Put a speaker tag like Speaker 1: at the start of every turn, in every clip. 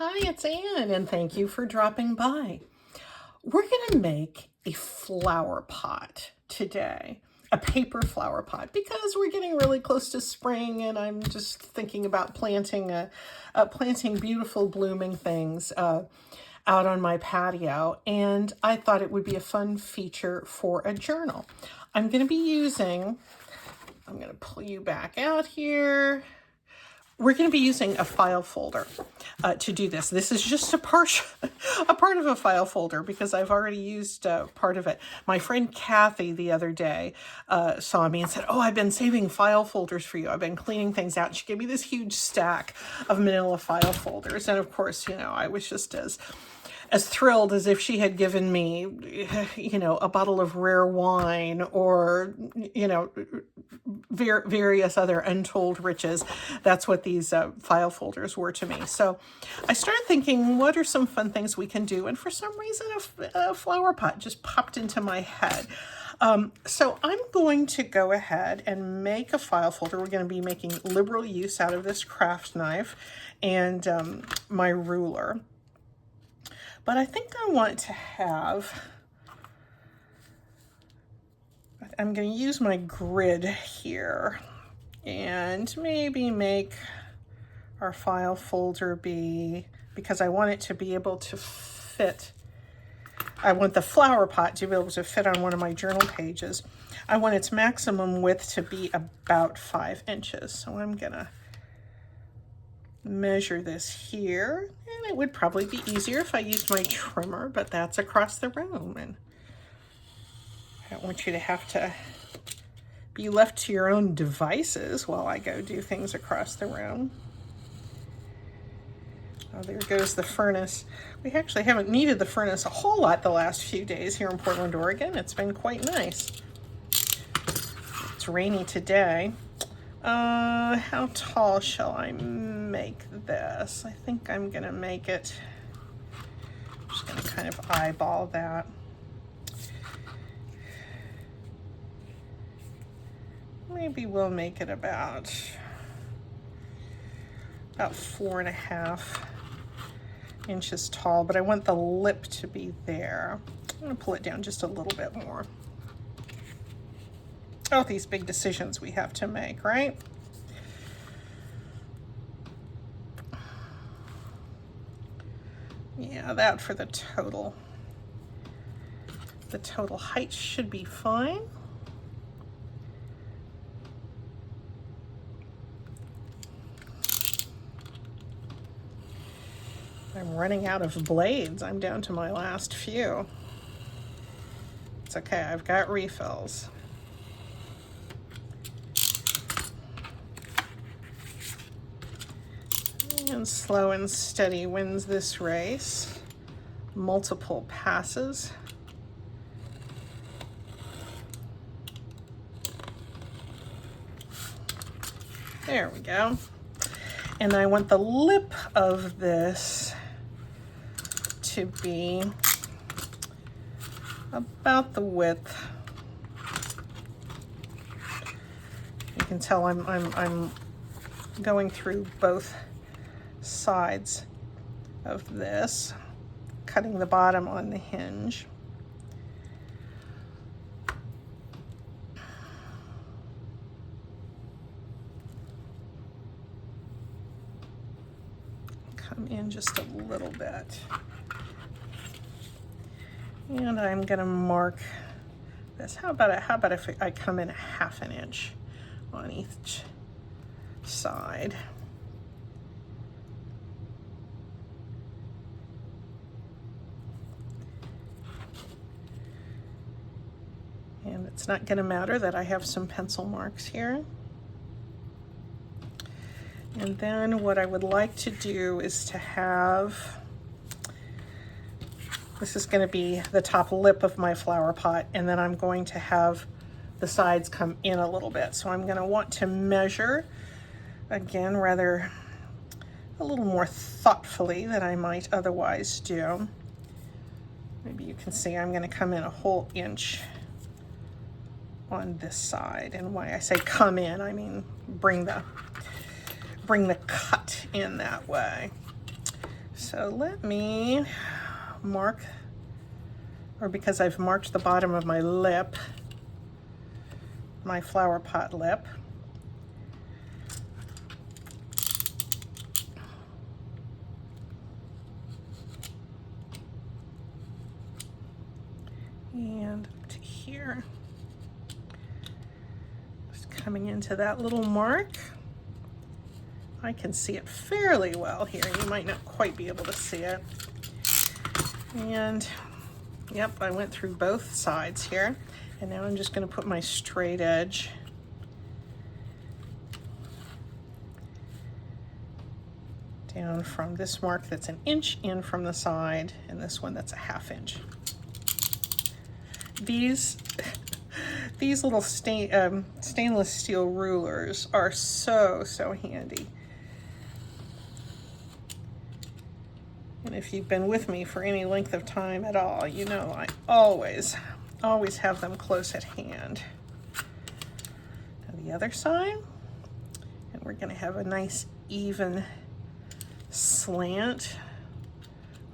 Speaker 1: Hi, it's Anne, and thank you for dropping by. We're going to make a flower pot today, a paper flower pot, because we're getting really close to spring, and I'm just thinking about planting beautiful blooming things out on my patio, and I thought it would be a fun feature for a journal. I'm going to pull you back out here. We're going to be using a file folder to do this. This is just a part of a file folder because I've already used part of it. My friend Kathy the other day saw me and said, "Oh, I've been saving file folders for you. I've been cleaning things out." She gave me this huge stack of manila file folders. And of course, I was just as thrilled as if she had given me, a bottle of rare wine or, various other untold riches. That's what these file folders were to me. So I started thinking, what are some fun things we can do? And for some reason, a flower pot just popped into my head. So I'm going to go ahead and make a file folder. We're going to be making liberal use out of this craft knife and my ruler. But I think I want to I'm going to use my grid here and maybe make our file folder because I want it to be able to fit. I want the flower pot to be able to fit on one of my journal pages. I want its maximum width to be about 5 inches. So I'm going to measure this here, and it would probably be easier if I used my trimmer, but that's across the room, and I don't want you to have to be left to your own devices while I go do things across the room. Oh, there goes the furnace. We actually haven't needed the furnace a whole lot the last few days here in Portland, Oregon. It's been quite nice. It's rainy today. How tall shall I make this? I think I'm gonna make it, I'm just gonna kind of eyeball that. Maybe we'll make it about 4.5 inches tall, but I want the lip to be there. I'm gonna pull it down just a little bit more. Oh, these big decisions we have to make, right? Yeah, that for the total. The total height should be fine. I'm running out of blades. I'm down to my last few. It's okay, I've got refills. And slow and steady wins this race. Multiple passes. There we go. And I want the lip of this to be about the width. You can tell I'm going through both sides of this, cutting the bottom on the hinge. Come in just a little bit. And I'm gonna mark this. How about if I come in 1/2 inch on each side? And it's not gonna matter that I have some pencil marks here. And then what I would like to do is to have, this is going to be the top lip of my flower pot, and then I'm going to have the sides come in a little bit. So I'm going to want to measure, again, rather a little more thoughtfully than I might otherwise do. Maybe you can see I'm going to come in a whole inch on this side. And why I say come in, I mean bring the cut in that way. So let me mark, or because I've marked the bottom of my lip, my flower pot lip. And up to here. Just coming into that little mark. I can see it fairly well here. You might not quite be able to see it. And yep, I went through both sides here. And now I'm just going to put my straight edge down from this mark that's 1 inch in from the side, and this one that's a 1/2 inch. These little stainless steel rulers are so handy. And if you've been with me for any length of time at all, you know I always have them close at hand. Now the other side, and we're going to have a nice even slant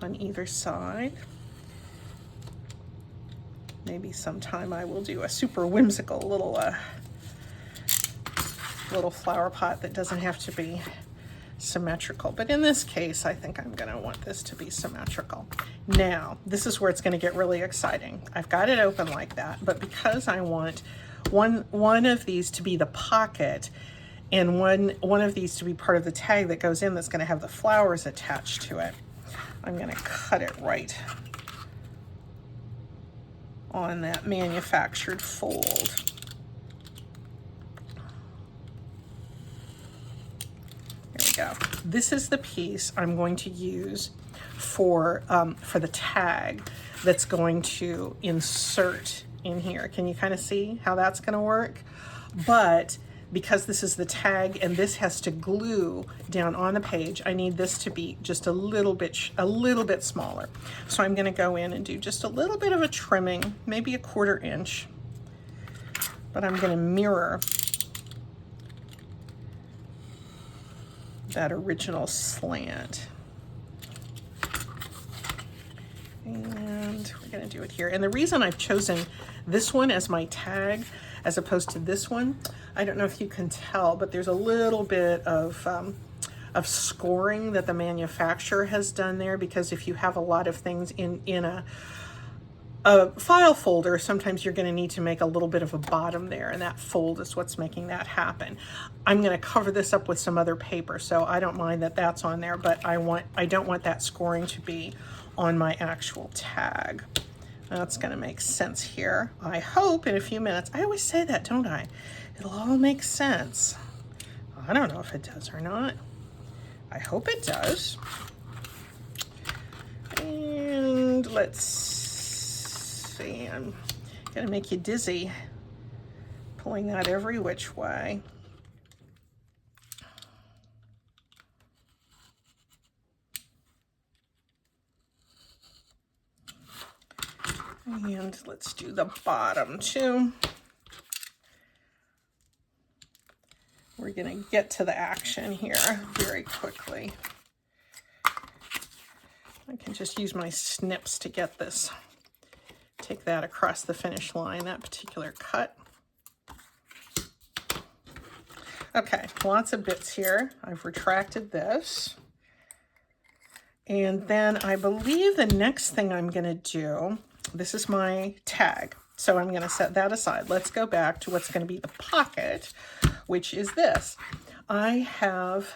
Speaker 1: on either side. Maybe sometime I will do a super whimsical little flower pot that doesn't have to be symmetrical. But in this case, I think I'm going to want this to be symmetrical. Now, this is where it's going to get really exciting. I've got it open like that, but because I want one of these to be the pocket and one of these to be part of the tag that goes in that's going to have the flowers attached to it, I'm going to cut it right on that manufactured fold. There we go. This is the piece I'm going to use for the tag that's going to insert in here. Can you kind of see how that's going to work? But because this is the tag and this has to glue down on the page, I need this to be just a little bit smaller. So I'm going to go in and do just a little bit of a trimming, maybe a 1/4 inch, but I'm going to mirror that original slant. And we're going to do it here. And the reason I've chosen this one as my tag as opposed to this one, I don't know if you can tell, but there's a little bit of scoring that the manufacturer has done there, because if you have a lot of things in a file folder, sometimes you're going to need to make a little bit of a bottom there, and that fold is what's making that happen. I'm going to cover this up with some other paper, so I don't mind that that's on there, but I don't want that scoring to be on my actual tag. That's going to make sense here, I hope, in a few minutes. I always say that, don't I? It'll all make sense. I don't know if it does or not. I hope it does. And let's see. I'm going to make you dizzy pulling that every which way. And let's do the bottom too. We're going to get to the action here very quickly. I can just use my snips to get this, take that across the finish line, that particular cut. Okay, lots of bits here. I've retracted this. And then I believe the next thing I'm going to do, this is my tag. So I'm going to set that aside. Let's go back to what's going to be the pocket, which is this. I have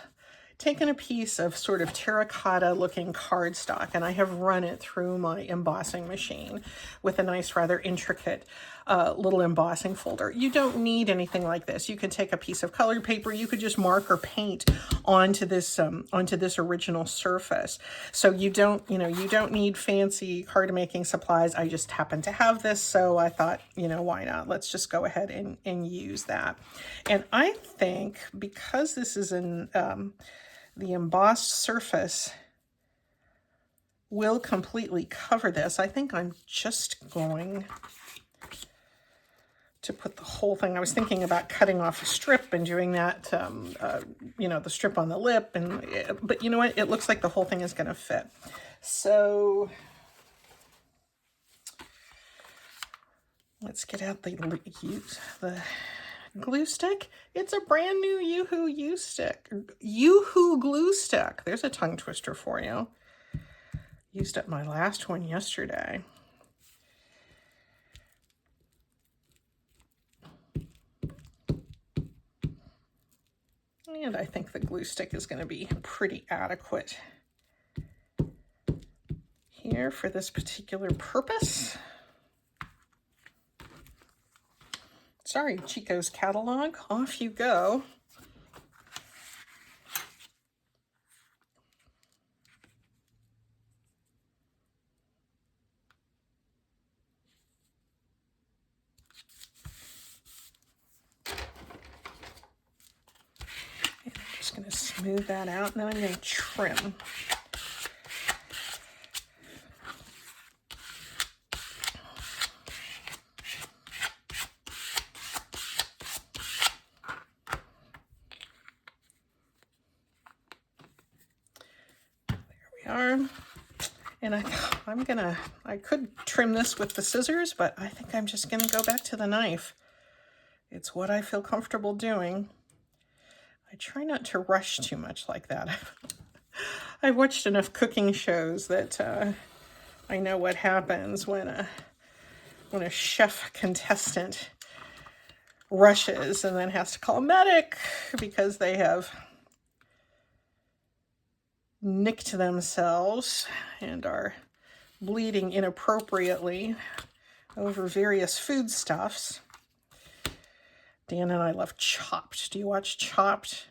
Speaker 1: taken a piece of sort of terracotta looking cardstock and I have run it through my embossing machine with a nice, rather intricate little embossing folder. You don't need anything like this. You can take a piece of colored paper. You could just mark or paint onto this original surface. So you don't need fancy card making supplies. I just happen to have this, so I thought, why not? Let's just go ahead and use that. And I think because this is the embossed surface will completely cover this, I think I'm just going to put the whole thing. I was thinking about cutting off a strip and doing that, you know, the strip on the lip, but you know what? It looks like the whole thing is going to fit. So let's get out the glue stick. It's a brand new Yoo-hoo glue stick. There's a tongue twister for you. Used up my last one yesterday. And I think the glue stick is going to be pretty adequate here for this particular purpose. Sorry, Chico's catalog. Off you go. And I'm just going to smooth that out, and then I'm going to trim. And I could trim this with the scissors, but I think I'm just gonna go back to the knife. It's what I feel comfortable doing. I try not to rush too much like that. I've watched enough cooking shows that I know what happens when a chef contestant rushes and then has to call a medic because they have nicked themselves and are bleeding inappropriately over various foodstuffs. Dan and I love Chopped. Do you watch Chopped?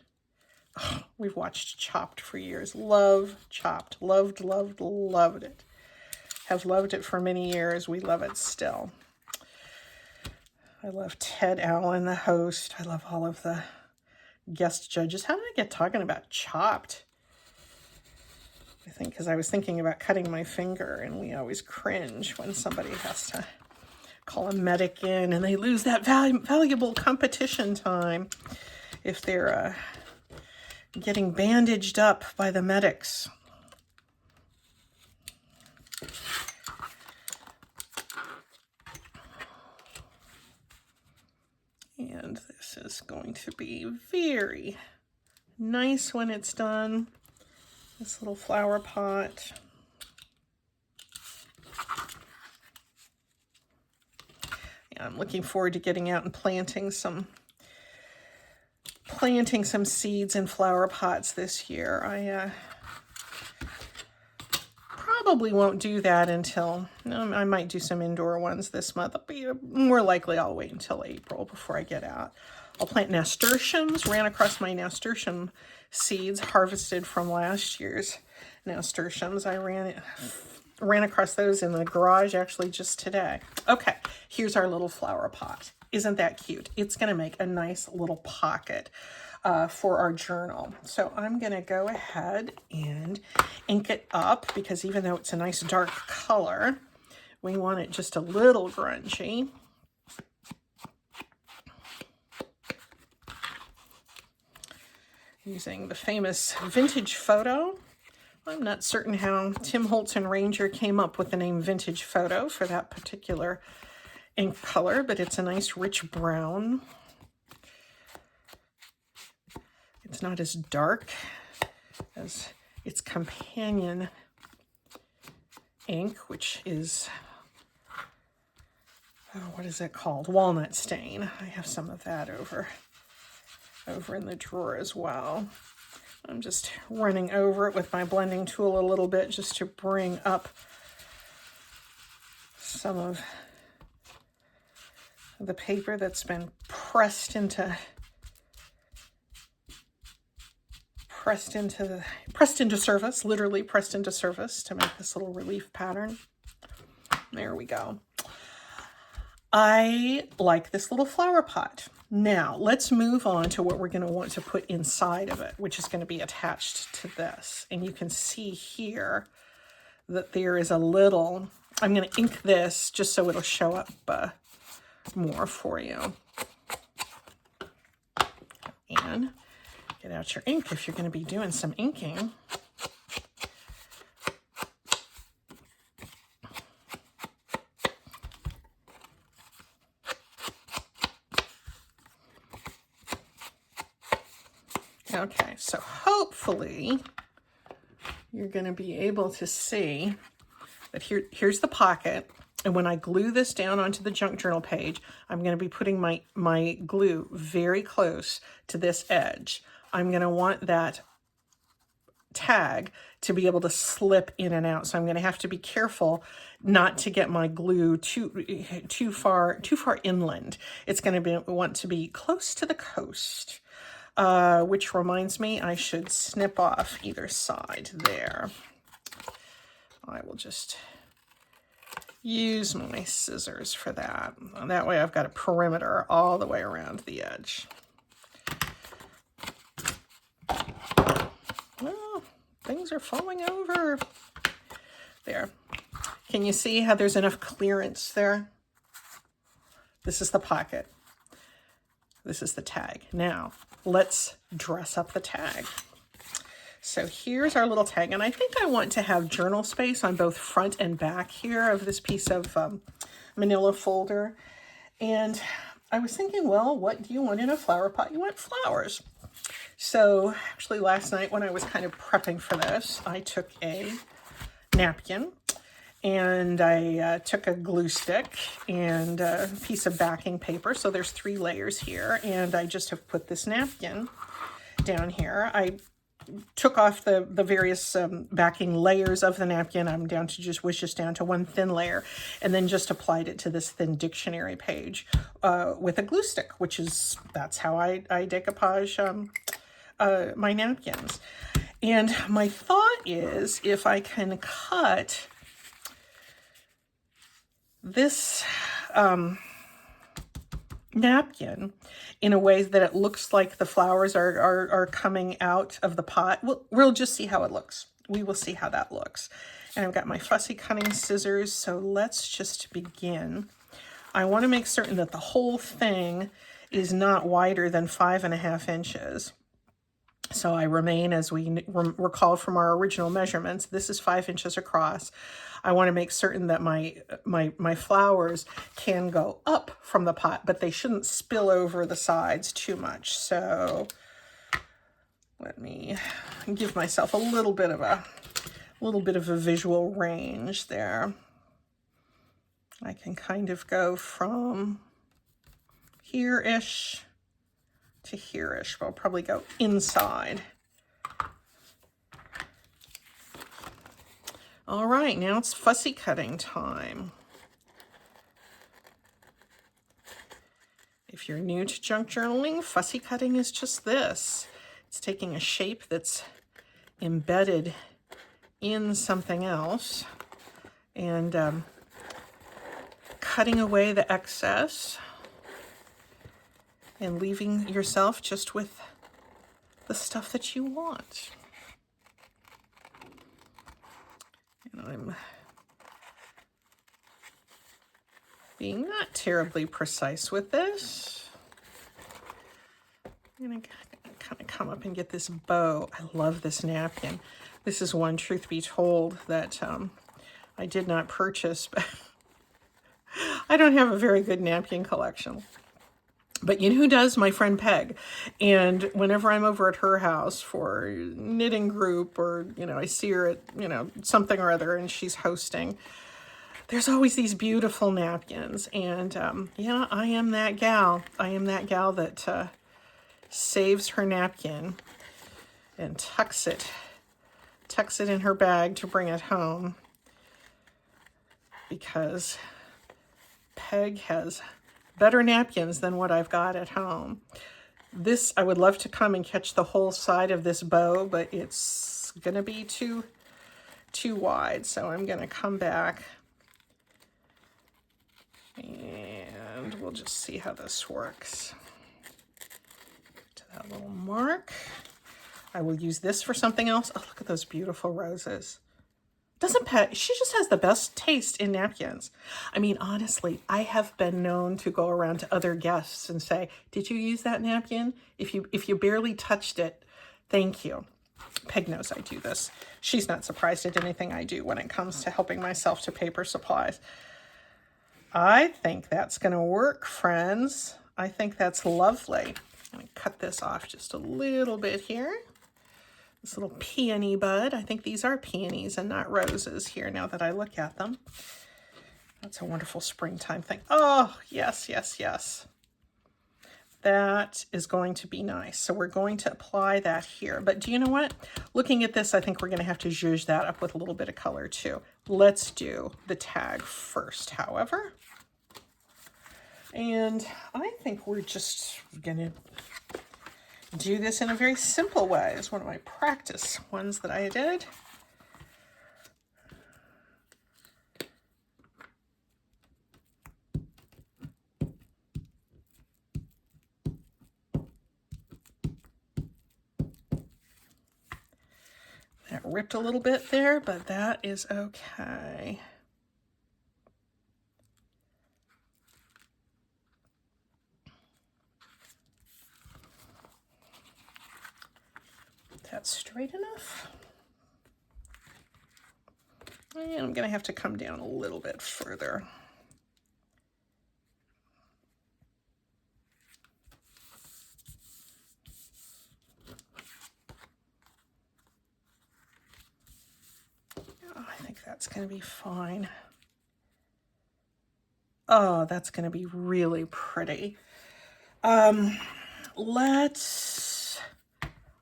Speaker 1: Oh, we've watched Chopped for years. Love Chopped. Loved it. Have loved it for many years. We love it still. I love Ted Allen, the host. I love all of the guest judges. How did I get talking about Chopped? I think because I was thinking about cutting my finger, and we always cringe when somebody has to call a medic in and they lose that valuable competition time if they're getting bandaged up by the medics. And this is going to be very nice when it's done. This little flower pot. Yeah, I'm looking forward to getting out and planting some seeds in flower pots this year. I probably won't do that until, I might do some indoor ones this month. More likely I'll wait until April before I get out. I'll plant nasturtiums. Ran across my nasturtium seeds harvested from last year's nasturtiums. I ran across those in the garage actually just today. Okay, here's our little flower pot. Isn't that cute? It's going to make a nice little pocket for our journal. So I'm going to go ahead and ink it up because even though it's a nice dark color, we want it just a little grungy. Using the famous Vintage Photo. I'm not certain how Tim Holtz and Ranger came up with the name Vintage Photo for that particular ink color, but it's a nice rich brown. It's not as dark as its companion ink, which is, what is it called? Walnut stain. I have some of that over in the drawer as well. I'm just running over it with my blending tool a little bit just to bring up some of the paper that's been pressed into surface, literally pressed into surface to make this little relief pattern. There we go. I like this little flower pot. Now, let's move on to what we're going to want to put inside of it, which is going to be attached to this. And you can see here that there is a little, I'm going to ink this just so it'll show up more for you. And get out your ink if you're going to be doing some inking. Okay, so hopefully you're going to be able to see that here's the pocket. And when I glue this down onto the junk journal page, I'm going to be putting my glue very close to this edge. I'm going to want that tag to be able to slip in and out. So I'm going to have to be careful not to get my glue too far inland. It's going to want to be close to the coast. Which reminds me, I should snip off either side there. I will just use my scissors for that. That way I've got a perimeter all the way around the edge. Well, things are falling over. There. Can you see how there's enough clearance there? This is the pocket. This is the tag. Now, let's dress up the tag. So here's our little tag, and I think I want to have journal space on both front and back here of this piece of manila folder. And I was thinking, well, what do you want in a flower pot? You want flowers. So actually last night when I was kind of prepping for this, I took a napkin and I took a glue stick and a piece of backing paper. So there's 3 layers here, and I just have put this napkin down here. I took off the various backing layers of the napkin. I'm down to was just down to 1 thin layer, and then just applied it to this thin dictionary page with a glue stick, that's how I decoupage my napkins. And my thought is, if I can cut this napkin in a way that it looks like the flowers are coming out of the pot, we'll just see how it looks. We will see how that looks. And I've got my fussy cutting scissors, so let's just begin. I want to make certain that the whole thing is not wider than 5.5 inches. So I remain, as we recall from our original measurements, this is 5 inches across. I want to make certain that my flowers can go up from the pot, but they shouldn't spill over the sides too much. So let me give myself a little bit of a visual range there. I can kind of go from here-ish to here-ish, but I'll probably go inside. All right, now it's fussy cutting time. If you're new to junk journaling, fussy cutting is just this. It's taking a shape that's embedded in something else and cutting away the excess and leaving yourself just with the stuff that you want. And I'm being not terribly precise with this. I'm going to kind of come up and get this bow. I love this napkin. This is one, truth be told, that I did not purchase. But I don't have a very good napkin collection. But you know who does? My friend Peg. And whenever I'm over at her house for knitting group, or, I see her at, something or other, and she's hosting, there's always these beautiful napkins. And yeah, I am that gal. I am that gal that saves her napkin and tucks it in her bag to bring it home, because Peg has better napkins than what I've got at home. This, I would love to come and catch the whole side of this bow, but it's gonna be too wide. So I'm gonna come back and we'll just see how this works. To that little mark. I will use this for something else. Oh, look at those beautiful roses. She just has the best taste in napkins. I mean, honestly, I have been known to go around to other guests and say, did you use that napkin? If you barely touched it, thank you. Peg knows I do this. She's not surprised at anything I do when it comes to helping myself to paper supplies. I think that's going to work, friends. I think that's lovely. I'm going to cut this off just a little bit here. This little peony bud. I think these are peonies and not roses here now that I look at them. That's a wonderful springtime thing. Oh, yes, yes, yes. That is going to be nice. So we're going to apply that here. But do you know what? Looking at this, I think we're going to have to zhuzh that up with a little bit of color too. Let's do the tag first, however. And I think we're just going to do this in a very simple way. It's one of my practice ones that I did. That ripped a little bit there, but that is okay. That's straight enough. And I'm going to have to come down a little bit further. Oh, I think that's going to be fine. Oh, that's going to be really pretty. Let's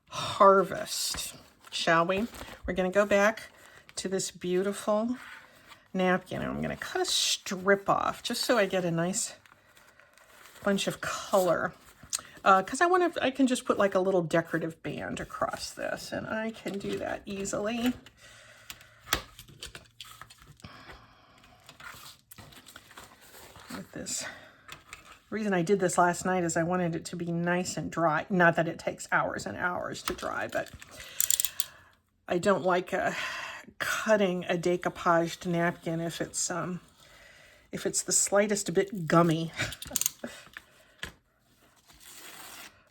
Speaker 1: harvest, shall we? We're going to go back to this beautiful napkin, and I'm going to cut a strip off just so I get a nice bunch of color. Because I can just put like a little decorative band across this, and I can do that easily. With this. The reason I did this last night is I wanted it to be nice and dry. Not that it takes hours and hours to dry, but I don't like cutting a decoupaged napkin if it's the slightest bit gummy.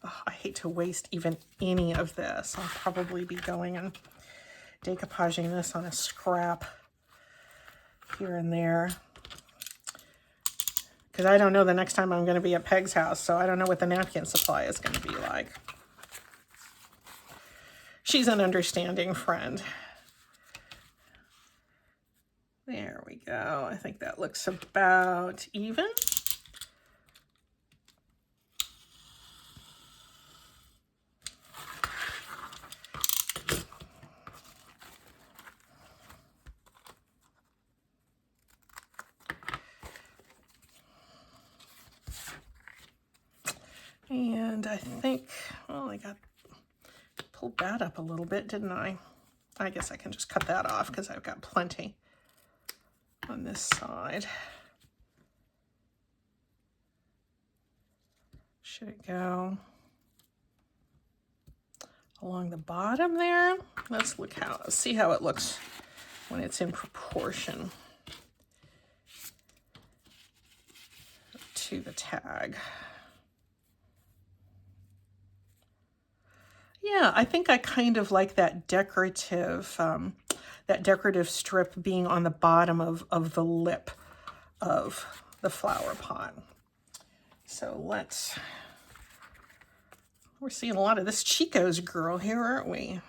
Speaker 1: Oh, I hate to waste even any of this. I'll probably be going and decoupaging this on a scrap here and there. Because I don't know the next time I'm going to be at Peg's house, so I don't know what the napkin supply is going to be like. She's an understanding friend. There we go. I think that looks about even. And I think, well, I pulled that up a little bit, didn't I? I guess I can just cut that off because I've got plenty on this side. Should it go along the bottom there? Let's see how it looks when it's in proportion to the tag. Yeah, I think I kind of like that decorative strip being on the bottom of the lip of the flower pot. So we're seeing a lot of this Chico's girl here, aren't we?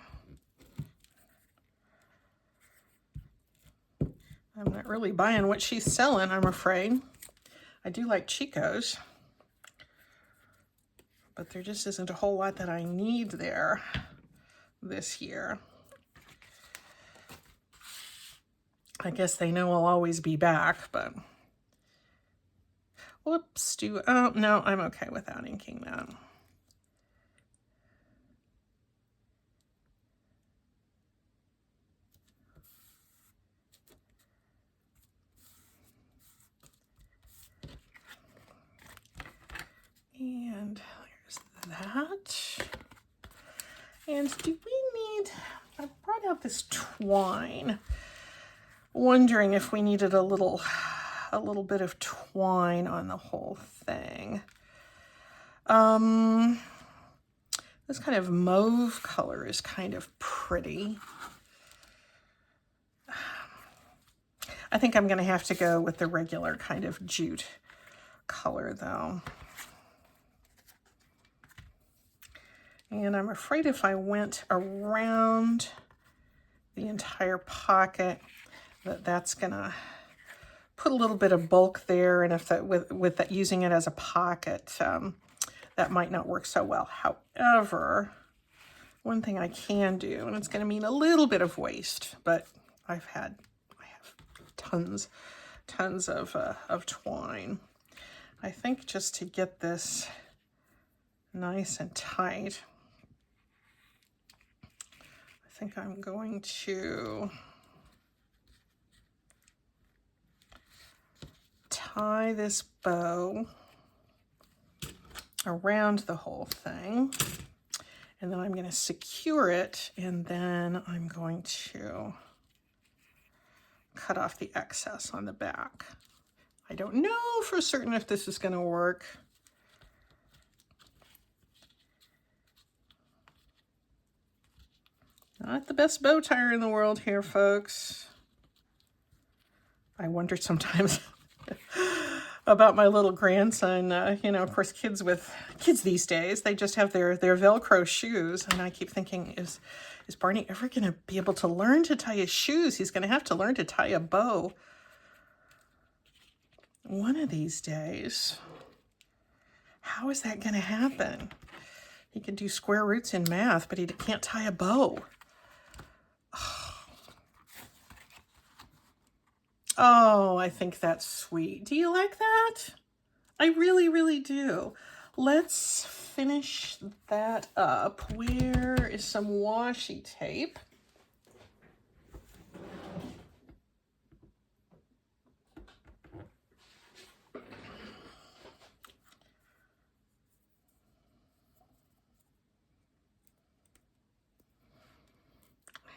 Speaker 1: I'm not really buying what she's selling, I'm afraid. I do like Chico's, but there just isn't a whole lot that I need there this year. I guess they know I'll always be back, but whoops, oh no, I'm okay without inking that. And there's that. And do we need, I brought out this twine. wondering if we needed a little bit of twine on the whole thing. This kind of mauve color is kind of pretty. I think I'm going to have to go with the regular kind of jute color though. And I'm afraid if I went around the entire pocket, that's going to put a little bit of bulk there. And if that, with that, using it as a pocket, that might not work so well. However, one thing I can do, and it's going to mean a little bit of waste, but I have tons of twine. I think just to get this nice and tight, I think I'm going to tie this bow around the whole thing, and then I'm going to secure it, and then I'm going to cut off the excess on the back. I don't know for certain if this is going to work. Not the best bow tire in the world here, folks. I wonder sometimes about my little grandson. You know, of course, kids these days, they just have their Velcro shoes, and I keep thinking, is Barney ever going to be able to learn to tie his shoes? He's going to have to learn to tie a bow one of these days. How is that going to happen? He can do square roots in math, but he can't tie a bow. Oh, I think that's sweet. Do you like that? I really, really do. Let's finish that up. Where is some washi tape?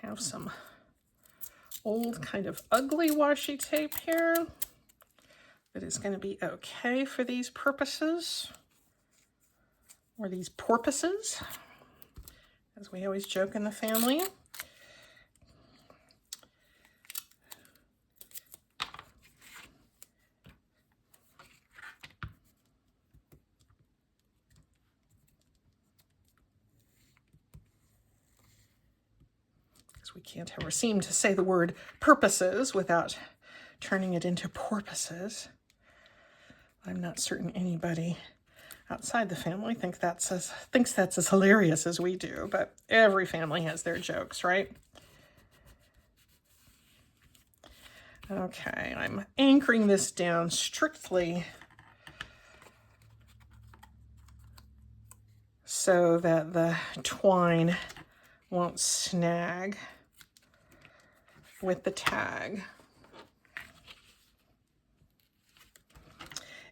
Speaker 1: I have some old kind of ugly washi tape here that is going to be okay for these purposes, or these porpoises, as we always joke in the family. We can't ever seem to say the word purposes without turning it into porpoises. I'm not certain anybody outside the family thinks that's as hilarious as we do, but every family has their jokes, right? Okay, I'm anchoring this down strictly so that the twine won't snag with the tag.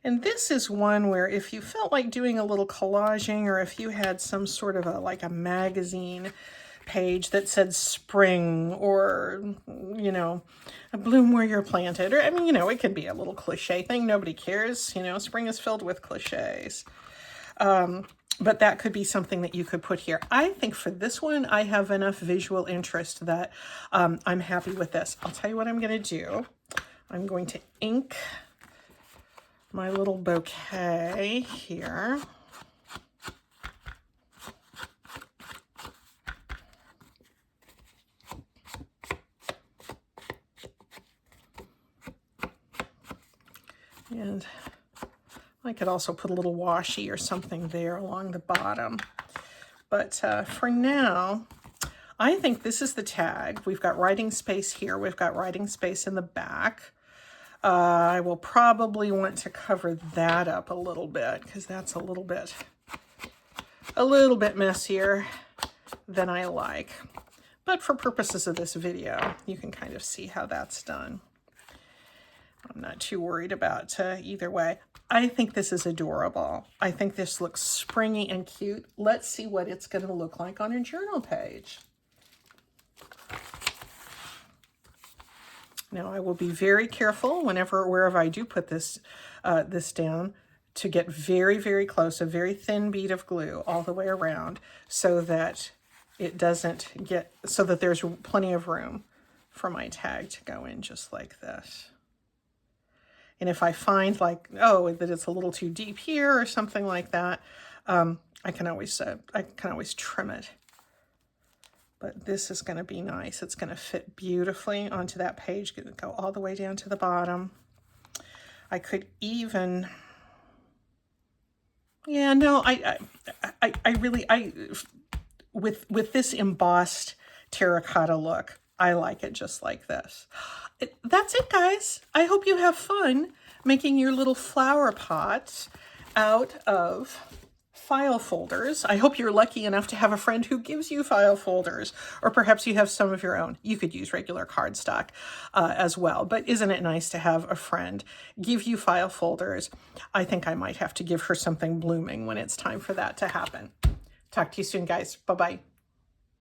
Speaker 1: And this is one where if you felt like doing a little collaging, or if you had some sort of like a magazine page that said spring, or, you know, bloom where you're planted, or, I mean, you know, it could be a little cliche thing. Nobody cares. You know, spring is filled with cliches. But that could be something that you could put here. I think for this one, I have enough visual interest that I'm happy with this. I'll tell you what I'm going to do. I'm going to ink my little bouquet here. And I could also put a little washi or something there along the bottom. But for now, I think this is the tag. We've got writing space here. We've got writing space in the back. I will probably want to cover that up a little bit because that's a little bit messier than I like. But for purposes of this video, you can kind of see how that's done. I'm not too worried about either way. I think this is adorable. I think this looks springy and cute. Let's see what it's going to look like on a journal page. Now I will be very careful wherever I do put this, this down, to get very, very close, a very thin bead of glue all the way around, so that it doesn't get, so that there's plenty of room for my tag to go in just like this. And if I find like, oh, that it's a little too deep here or something like that, I can always trim it. But this is going to be nice. It's going to fit beautifully onto that page. Going to go all the way down to the bottom. I could even, yeah, no, with this embossed terracotta look, I like it just like this. That's it, guys. I hope you have fun making your little flower pots out of file folders. I hope you're lucky enough to have a friend who gives you file folders, or perhaps you have some of your own. You could use regular cardstock as well, but isn't it nice to have a friend give you file folders? I think I might have to give her something blooming when it's time for that to happen. Talk to you soon, guys. Bye-bye.